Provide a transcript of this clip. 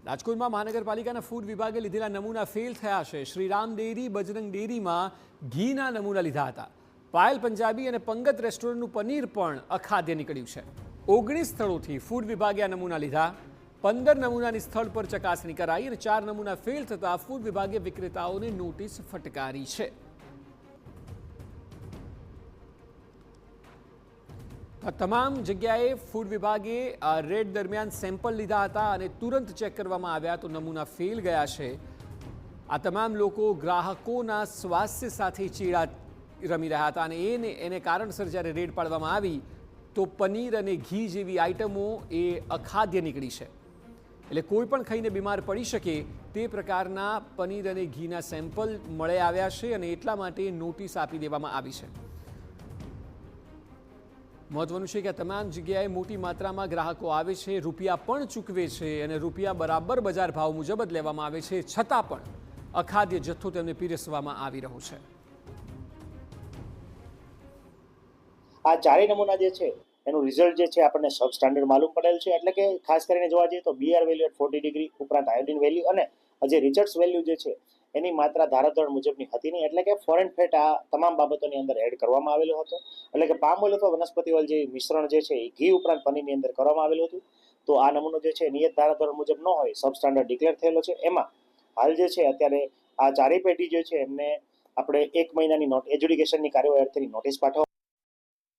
રાજકોટમાં મહાનગરપાલિકાના ફૂડ વિભાગે લીધેલા નમૂના ફેલ થયા છે। શ્રીરામ ડેરી, બજરંગ ડેરીમાં ઘીના નમૂના લીધા હતા। પાયલ પંજાબી અને પંગત રેસ્ટોરન્ટનું પનીર પણ અખાદ્ય નીકળ્યું છે। 19 સ્થળોથી ફૂડ વિભાગે આ નમૂના લીધા। 15 નમૂનાની સ્થળ પર ચકાસણી કરાઈ અને 4 નમૂના ફેલ થતાં ફૂડ વિભાગે વિક્રેતાઓને નોટિસ ફટકારી છે। તમામ જગ્યાએ ફૂડ વિભાગે રેડ દરમિયાન સેમ્પલ લીધા હતા અને તુરંત ચેક કરવામાં આવ્યા તો નમૂના ફેલ ગયા છે। આ તમામ લોકો ગ્રાહકોના સ્વાસ્થ્ય સાથે ચેડા રમી રહ્યા હતા અને એને કારણસર જ્યારે રેડ પાડવામાં આવી તો પનીર અને ઘી જેવી આઇટમો એ અખાદ્ય નીકળી છે। એટલે કોઈ પણ ખાઈને બીમાર પડી શકે તે પ્રકારના પનીર અને ઘીના સેમ્પલ મળી આવ્યા છે અને એટલા માટે નોટિસ આપી દેવામાં આવી છે। મહત્વનું છે કે આ તમામ જગ્યાએ મોટી માત્રામાં ગ્રાહકો આવે છે, રૂપિયા પણ ચૂકવે છે અને રૂપિયા બરાબર બજાર ભાવ મુજબ જ લેવામાં આવે છે, છતાં પણ અખાદ્ય જથ્થો તેમને પીરસવામાં આવી રહ્યો છે। આ ચારેય નમૂના જે છે એનું રિઝલ્ટ જે છે આપણને સબ સ્ટાન્ડર્ડ માલુમ પડેલ છે। એટલે કે ખાસ કરીને જોવા જઈએ તો બીઆર વેલ્યુ 40 ડિગ્રી ઉપરાંત આયોડિન વેલ્યુ અને જે રિચર્ડ્સ વેલ્યુ જે છે એની માત્રા ધારાધોરણ મુજબની હતી નહીં। એટલે કે ફોરેન ફેટ આ તમામ બાબતોની અંદર એડ કરવામાં આવેલો હતો। એટલે કે પામ ઓઇલ અથવા વનસ્પતિ ઓઇલ જે મિશ્રણ જે છે એ ઘી ઉપરાંત પનીરની અંદર કરવામાં આવેલું હતું। તો આ નમૂનો જે છે નિયત ધારાધોરણ મુજબ ન હોય, સબ સ્ટાન્ડર્ડ ડિક્લેર થયેલો છે। એમાં હાલ જે છે અત્યારે આ ચારેય પેઢી જે છે એમને આપણે 1 મહિનાની એજ્યુડિકેશનની કાર્યવાહી અર્થેની નોટિસ પાઠવવામાં